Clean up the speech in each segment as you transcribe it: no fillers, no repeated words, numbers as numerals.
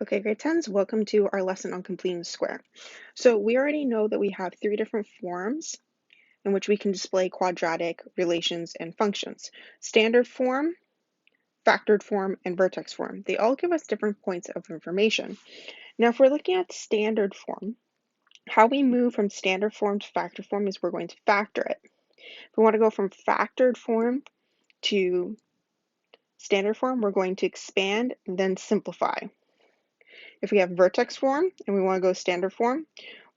Okay, grade 10s, welcome to our lesson on completing the square. So we already know that we have three different forms in which we can display quadratic relations and functions. Standard form, factored form, and vertex form. They all give us different points of information. Now, if we're looking at standard form, how we move from standard form to factored form is we're going to factor it. If we want to go from factored form to standard form, we're going to expand, then simplify. If we have vertex form and we want to go standard form,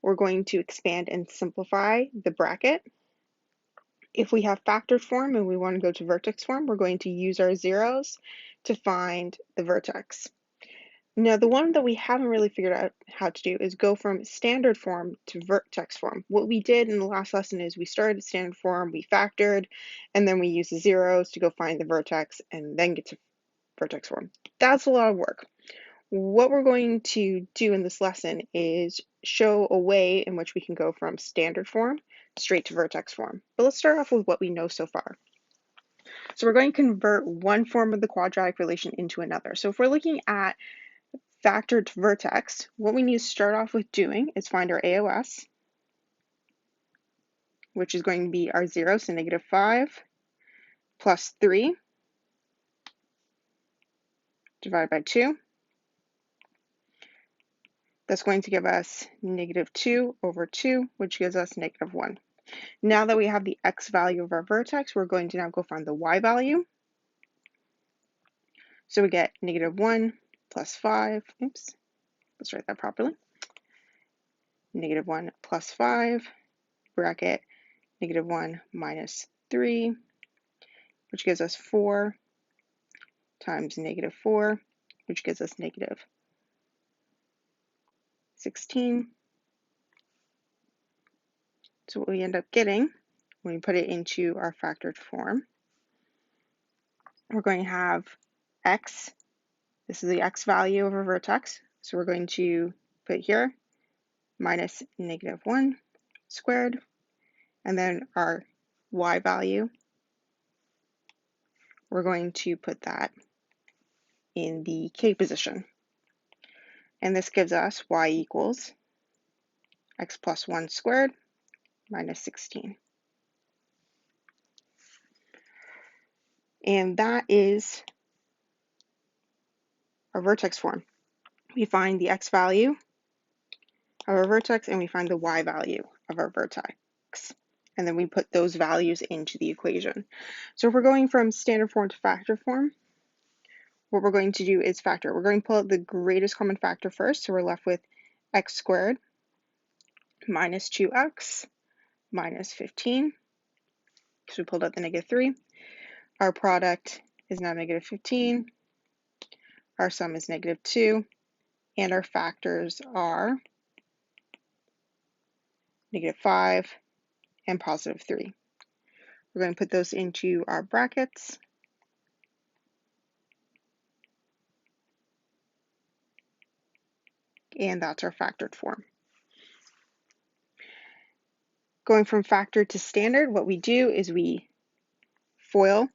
we're going to expand and simplify the bracket. If we have factored form and we want to go to vertex form, we're going to use our zeros to find the vertex. Now, the one that we haven't really figured out how to do is go from standard form to vertex form. What we did in the last lesson is we started at standard form, we factored, and then we used the zeros to go find the vertex and then get to vertex form. That's a lot of work. What we're going to do in this lesson is show a way in which we can go from standard form straight to vertex form. But let's start off with what we know so far. So we're going to convert one form of the quadratic relation into another. So if we're looking at factored to vertex, what we need to start off with doing is find our AOS, which is going to be our 0, so -5 plus 3 divided by 2. That's going to give us -2 over 2, which gives us -1. Now that we have the x value of our vertex, we're going to now go find the y value. So we get -1 plus 5. Oops, let's write that properly. -1 plus 5, bracket, -1 minus 3, which gives us 4 times -4, which gives us -16. So what we end up getting when we put it into our factored form, we're going to have x. This is the x value of our vertex. So we're going to put here minus -1 squared, and then our y value, we're going to put that in the k position. And this gives us y equals x plus 1 squared minus 16. And that is our vertex form. We find the x value of our vertex and we find the y value of our vertex. And then we put those values into the equation. So if we're going from standard form to factor form, what we're going to do is factor. We're going to pull out the greatest common factor first. So we're left with x squared minus 2x minus 15. So we pulled out the -3. Our product is now -15. Our sum is -2. And our factors are -5 and +3. We're going to put those into our brackets. And that's our factored form. Going from factored to standard, what we do is we FOIL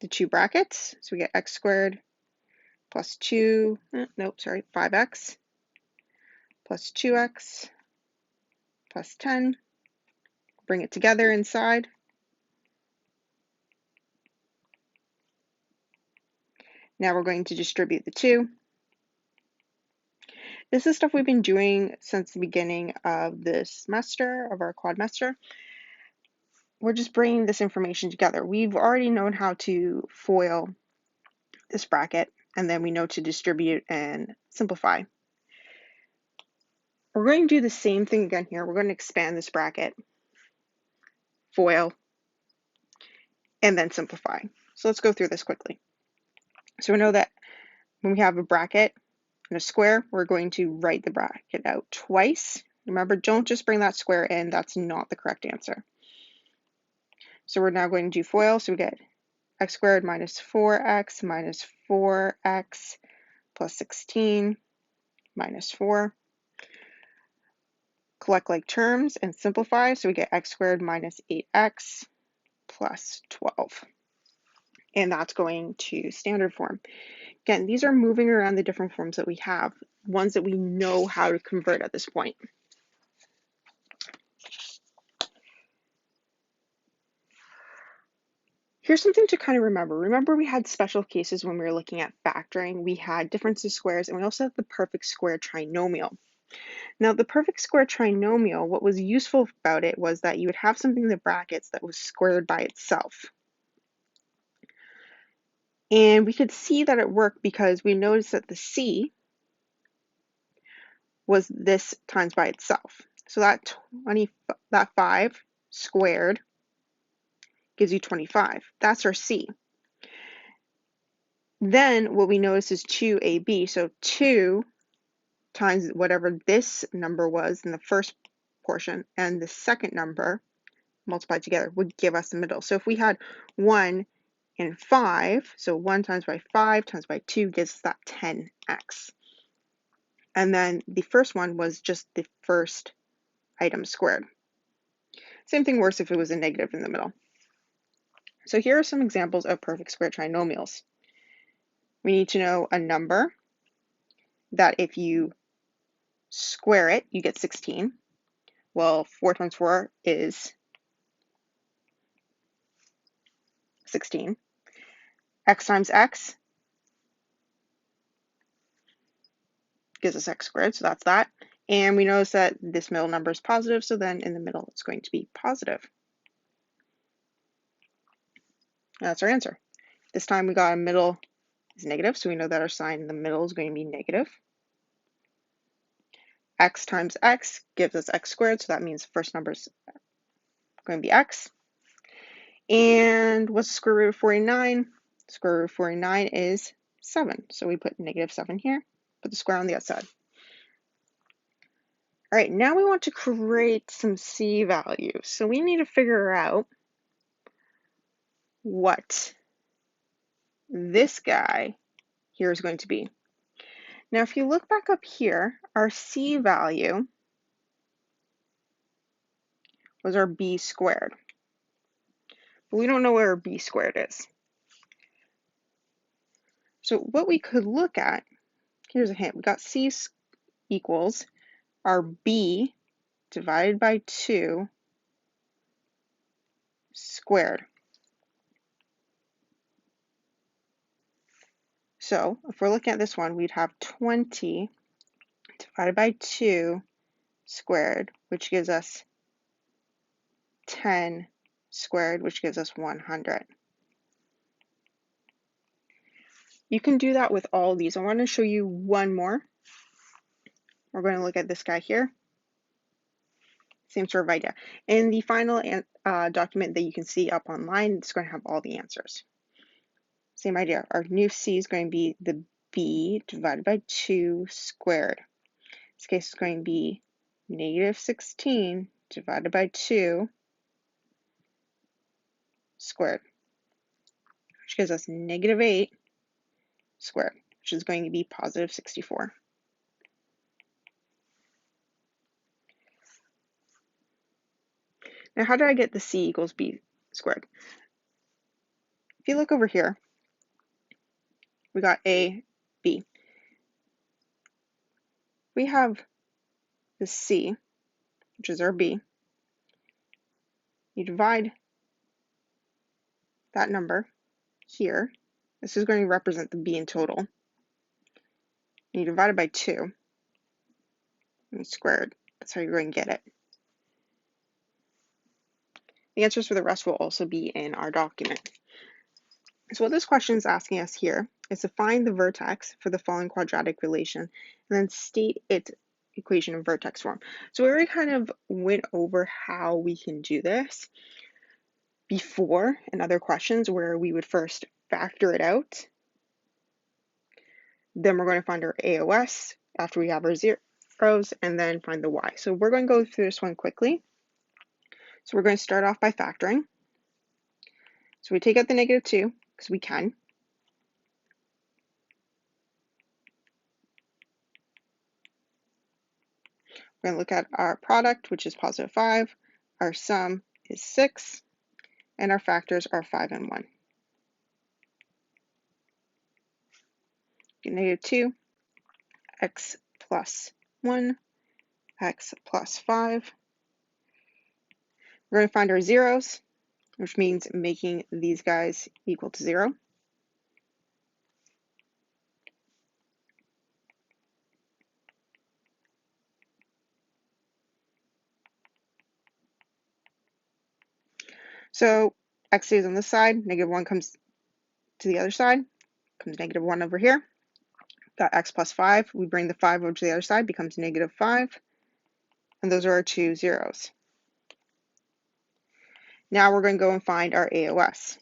the two brackets. So we get x squared plus 5x plus 2x plus 10. Bring it together inside. Now we're going to distribute the 2. This is stuff we've been doing since the beginning of this semester, of our quadmester. We're just bringing this information together. We've already known how to FOIL this bracket, and then we know to distribute and simplify. We're going to do the same thing again here. We're going to expand this bracket, FOIL, and then simplify. So let's go through this quickly. So we know that when we have a bracket and a square, we're going to write the bracket out twice. Remember, don't just bring that square in. That's not the correct answer. So we're now going to do FOIL. So we get x squared minus 4x minus 4x plus 16 minus 4. Collect like terms and simplify. So we get x squared minus 8x plus 12. and that's going to standard form. Again, these are moving around the different forms that we have, ones that we know how to convert at this point. Here's something to kind of remember. Remember, we had special cases when we were looking at factoring. We had difference of squares, and we also have the perfect square trinomial. Now, the perfect square trinomial, what was useful about it was that you would have something in the brackets that was squared by itself. And we could see that it worked because we noticed that the c was this times by itself. So that 5 squared gives you 25. That's our c. Then what we notice is 2ab, so 2 times whatever this number was in the first portion and the second number multiplied together would give us the middle. So if we had 1 and 5, so 1 times by 5 times by 2 gives us that 10x. And then the first one was just the first item squared. Same thing works if it was a negative in the middle. So here are some examples of perfect square trinomials. We need to know a number that if you square it, you get 16. Well, 4 times 4 is 16. X times x gives us x squared, so that's that. And we notice that this middle number is positive, so then in the middle it's going to be positive. And that's our answer. This time we got a middle is negative, so we know that our sign in the middle is going to be negative. X times x gives us x squared, so that means the first number is going to be x. And what's the square root of 49? Square root of 49 is 7, so we put negative 7 here, put the square on the outside. All right, now we want to create some c values. So we need to figure out what this guy here is going to be. Now, if you look back up here, our c value was our b squared. But we don't know where our b squared is. So what we could look at, here's a hint. We got c equals our b divided by 2 squared. So if we're looking at this one, we'd have 20 divided by 2 squared, which gives us 10 squared, which gives us 100. You can do that with all these. I want to show you one more. We're going to look at this guy here. Same sort of idea. In the final document that you can see up online, it's going to have all the answers. Same idea. Our new c is going to be the b divided by 2 squared. In this case, it's going to be negative 16 divided by 2 squared, which gives us negative 8 squared, which is going to be positive 64. Now, how did I get the c equals b squared? If you look over here, we got a, b. We have the c, which is our b. You divide that number here. This is going to represent the b in total. And you divide it by 2. And you square it. That's how you're going to get it. The answers for the rest will also be in our document. So what this question is asking us here is to find the vertex for the following quadratic relation and then state its equation in vertex form. So we already kind of went over how we can do this before in other questions where we would first factor it out. Then we're going to find our AOS after we have our zeros and then find the y. So we're going to go through this one quickly. So we're going to start off by factoring. So we take out the negative 2 because we can. We're going to look at our product, which is positive 5. Our sum is 6. And our factors are 5 and 1. get -2, x plus 1, x plus 5. We're going to find our zeros, which means making these guys equal to 0. So x stays on this side, -1 comes to the other side, comes -1 over here. Got x plus 5, we bring the 5 over to the other side, becomes -5, and those are our two zeros. Now we're going to go and find our AOS.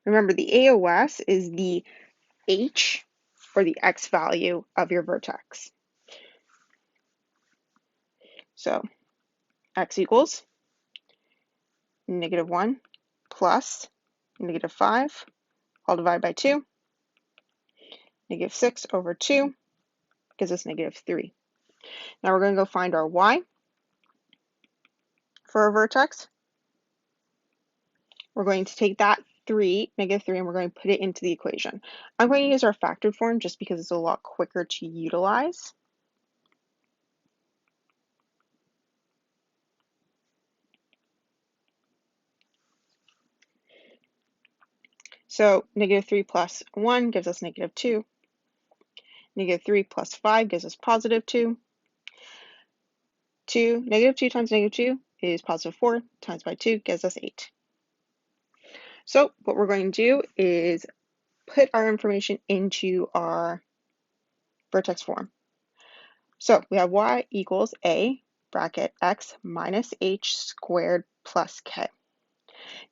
Remember, the AOS is the h, or the x value of your vertex. So x equals -1 plus -5, all divided by 2, -6 over 2 gives us -3. Now we're going to go find our y for our vertex. We're going to take that -3, and we're going to put it into the equation. I'm going to use our factored form just because it's a lot quicker to utilize. So -3 plus 1 gives us -2. -3 plus 5 gives us +2. -2 times -2 is +4, times by 2 gives us 8. So what we're going to do is put our information into our vertex form. So we have y equals a bracket x minus h squared plus k.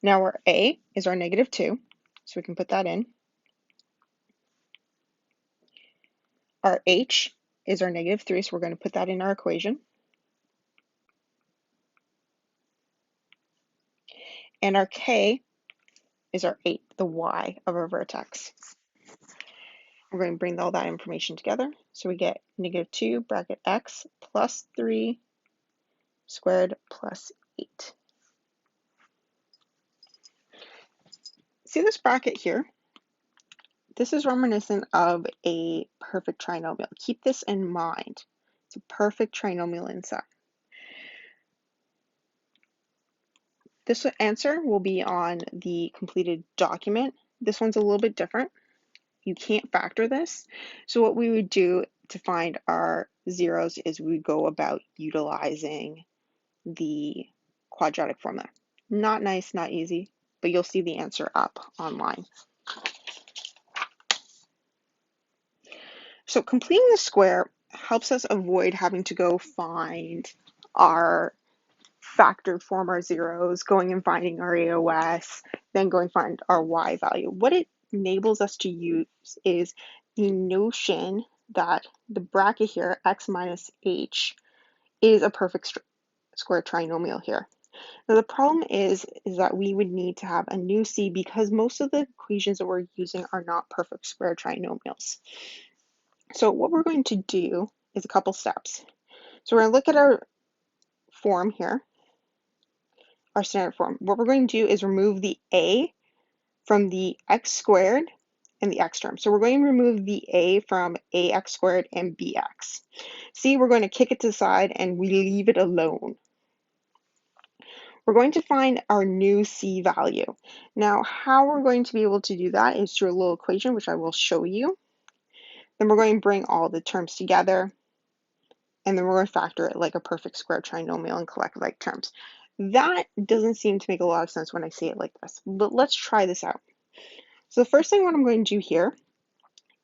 Now our a is our -2, so we can put that in. Our h is our -3, so we're going to put that in our equation. And our k is our 8, the y of our vertex. We're going to bring all that information together. So we get -2 bracket x plus 3 squared plus 8. See this bracket here? This is reminiscent of a perfect trinomial. Keep this in mind. It's a perfect trinomial inside. This answer will be on the completed document. This one's a little bit different. You can't factor this. So what we would do to find our zeros is we go about utilizing the quadratic formula. Not nice, not easy, but you'll see the answer up online. So completing the square helps us avoid having to go find our factored form, our zeros, going and finding our AOS, then going find our y value. What it enables us to use is the notion that the bracket here, x minus h, is a perfect square trinomial here. Now the problem is that we would need to have a new c because most of the equations that we're using are not perfect square trinomials. So what we're going to do is a couple steps. So we're going to look at our form here, our standard form. What we're going to do is remove the a from the x squared and the x term. So we're going to remove the a from ax squared and bx. See, we're going to kick it to the side and we leave it alone. We're going to find our new c value. Now, how we're going to be able to do that is through a little equation, which I will show you. Then we're going to bring all the terms together, and then we're going to factor it like a perfect square trinomial and collect like terms. That doesn't seem to make a lot of sense when I say it like this, but let's try this out. So the first thing what I'm going to do here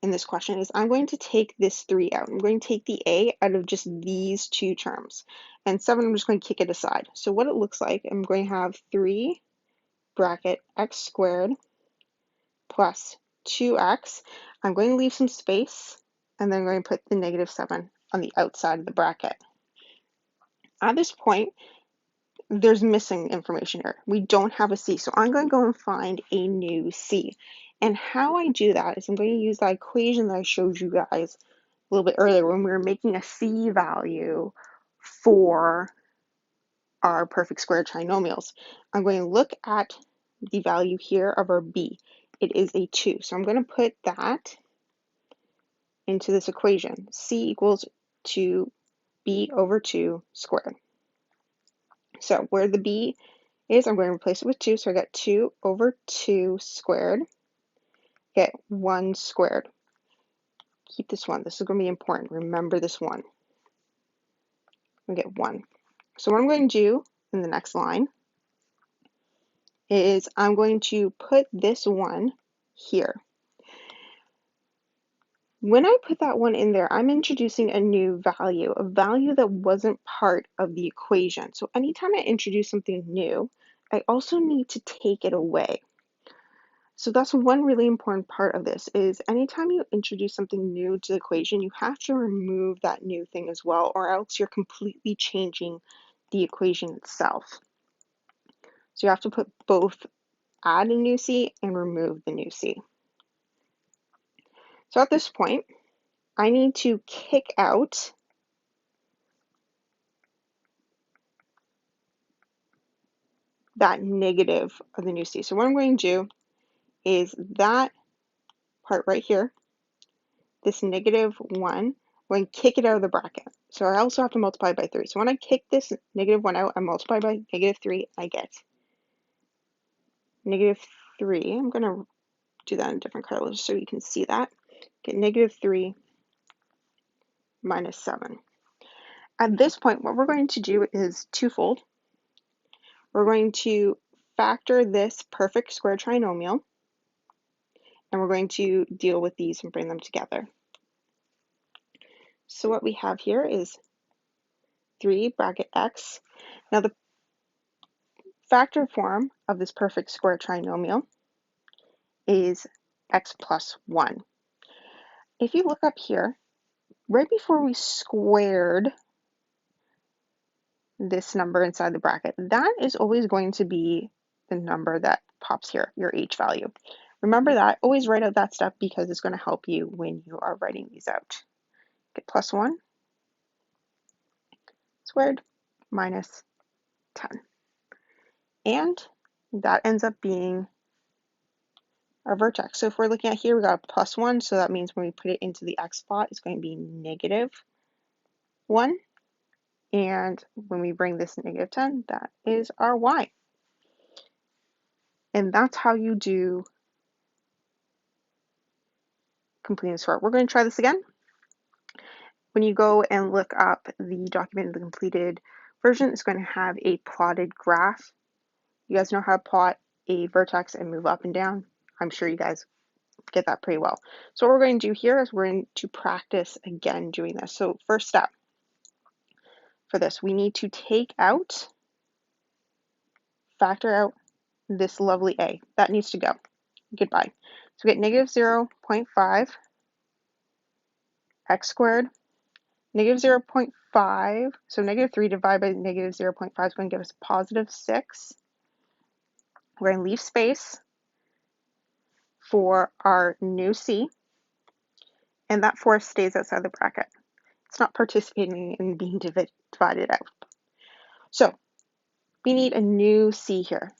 in this question is I'm going to take this 3 out. I'm going to take the a out of just these two terms. And 7, I'm just going to kick it aside. So what it looks like, I'm going to have 3 bracket x squared plus 2x. I'm going to leave some space, and then I'm going to put the -7 on the outside of the bracket. At this point, there's missing information here. We don't have a c, so I'm going to go and find a new c. And how I do that is I'm going to use that equation that I showed you guys a little bit earlier when we were making a c value for our perfect square trinomials. I'm going to look at the value here of our b. it is a 2. So I'm going to put that into this equation. C equals 2b over 2 squared. So where the b is, I'm going to replace it with 2. So I got 2 over 2 squared. Get 1 squared. Keep this 1. This is going to be important. Remember this 1. We get 1. So what I'm going to do in the next line is I'm going to put this 1 here. When I put that 1 in there, I'm introducing a new value, a value that wasn't part of the equation. So anytime I introduce something new, I also need to take it away. So that's one really important part of this is anytime you introduce something new to the equation, you have to remove that new thing as well, or else you're completely changing the equation itself. So you have to put both add a new c and remove the new c. So at this point, I need to kick out that negative of the new c. So what I'm going to do is that part right here, this negative 1, I'm going to kick it out of the bracket. So I also have to multiply by 3. So when I kick this negative 1 out, I multiply by negative 3, I get negative 3. I'm going to do that in a different color so you can see that. Get negative 3 minus 7. At this point, what we're going to do is twofold. We're going to factor this perfect square trinomial, and we're going to deal with these and bring them together. So what we have here is 3 bracket x. Now the factor form of this perfect square trinomial is x plus 1. If you look up here, right before we squared this number inside the bracket, that is always going to be the number that pops here, your h value. Remember that, always write out that step because it's going to help you when you are writing these out. Get plus 1 squared minus 10. And that ends up being our vertex. So if we're looking at here, we got plus 1, so that means when we put it into the x spot, it's going to be negative 1. And when we bring this negative 10, that is our y. And that's how you do completing the square. We're going to try this again. When you go and look up the document, the completed version, it's going to have a plotted graph. You guys know how to plot a vertex and move up and down. I'm sure you guys get that pretty well. So what we're going to do here is we're going to practice again doing this. So first step for this, we need to factor out this lovely a. That needs to go. Goodbye. So we get negative 0.5 x squared, negative 0.5, so negative 3 divided by negative 0.5 is going to give us positive 6. We're going to leave space for our new c, and that 4 stays outside the bracket. It's not participating in being divided out. So we need a new c here.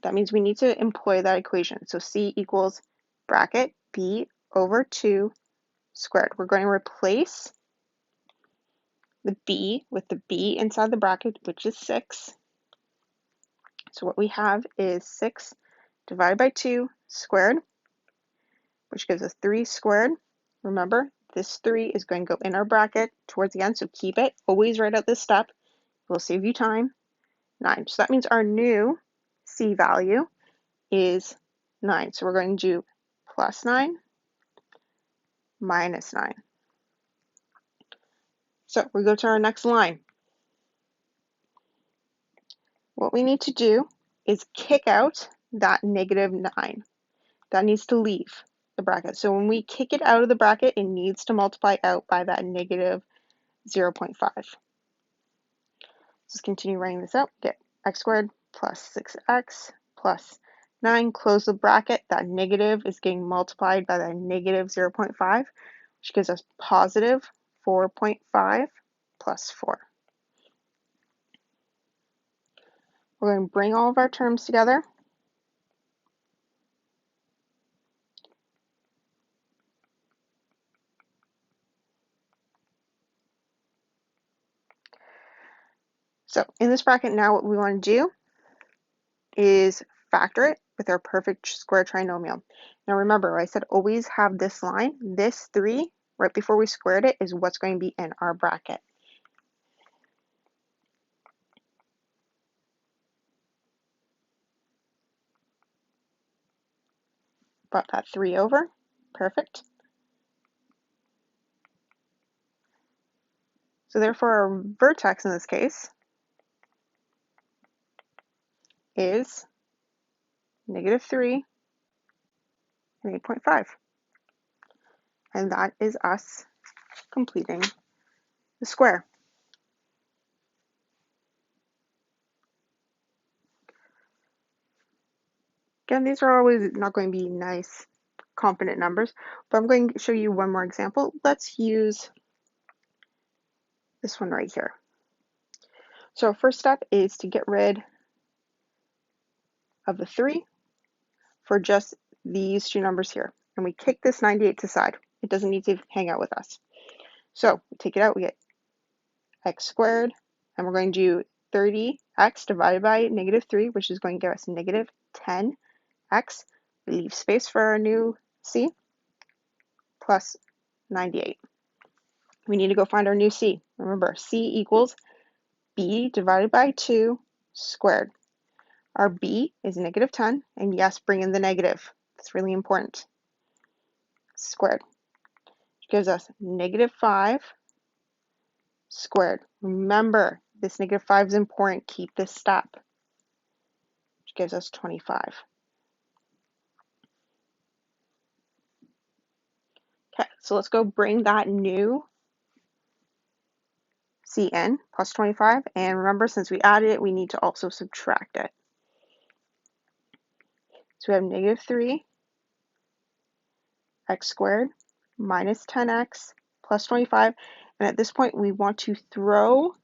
That means we need to employ that equation. So c equals bracket b over 2 squared. We're going to replace the b with the b inside the bracket, which is 6. So what we have is 6 divided by 2 squared, which gives us 3 squared. Remember, this 3 is going to go in our bracket towards the end, so keep it. Always write out this step. It will save you time. 9. So that means our new c value is 9. So we're going to do plus 9 minus 9. So we go to our next line. What we need to do is kick out that negative 9. That needs to leave the bracket. So when we kick it out of the bracket, it needs to multiply out by that negative 0.5. Let's continue writing this out. Get x squared plus 6x plus 9. Close the bracket. That negative is getting multiplied by that negative 0.5, which gives us positive 4.5 plus 4. We're going to bring all of our terms together. So in this bracket now, what we want to do is factor it with our perfect square trinomial. Now remember, I said always have this line. This 3, right before we squared it, is what's going to be in our bracket. Brought that 3 over. Perfect. So therefore, our vertex in this case is -3 and 8.5. And that is us completing the square. Again, these are always not going to be nice, confident numbers, but I'm going to show you one more example. Let's use this one right here. So first step is to get rid of the 3 for just these two numbers here. And we kick this 98 to the side. It doesn't need to hang out with us. So we take it out, we get x squared, and we're going to do 30x divided by -3, which is going to give us -10x. We leave space for our new c, plus 98. We need to go find our new c. Remember, c equals b divided by 2 squared. Our b is -10, and yes, bring in the negative. It's really important. Squared. Which gives us -5 squared. Remember, this -5 is important. Keep this step. Which gives us 25. Okay, so let's go bring that new c in, plus 25. And remember, since we added it, we need to also subtract it. So we have -3 x squared minus 10x plus 25. And at this point, we want to throw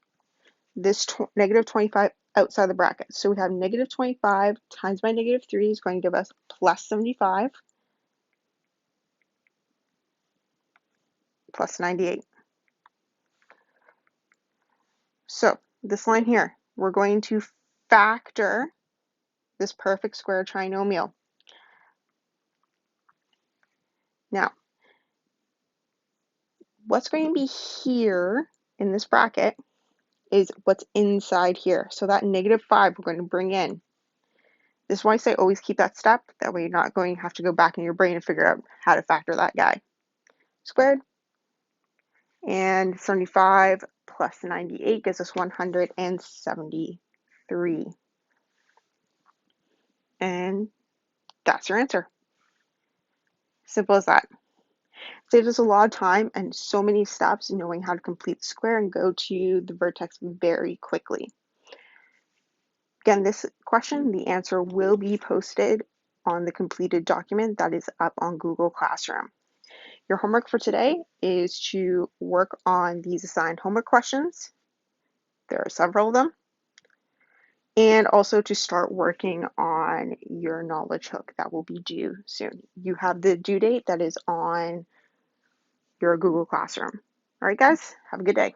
this -25 outside the bracket. So we have -25 times by -3 is going to give us plus 75 plus 98. So this line here, we're going to factor this perfect square trinomial. Now, what's going to be here in this bracket is what's inside here. So that -5 we're going to bring in. This is why I say always keep that step. That way you're not going to have to go back in your brain and figure out how to factor that guy. Squared. And 75 plus 98 gives us 173. And that's your answer. Simple as that. Saves us a lot of time and so many steps knowing how to complete the square and go to the vertex very quickly. Again, this question, the answer will be posted on the completed document that is up on Google Classroom. Your homework for today is to work on these assigned homework questions. There are several of them. And also to start working on your knowledge hook that will be due soon. You have the due date that is on your Google Classroom. All right, guys, have a good day.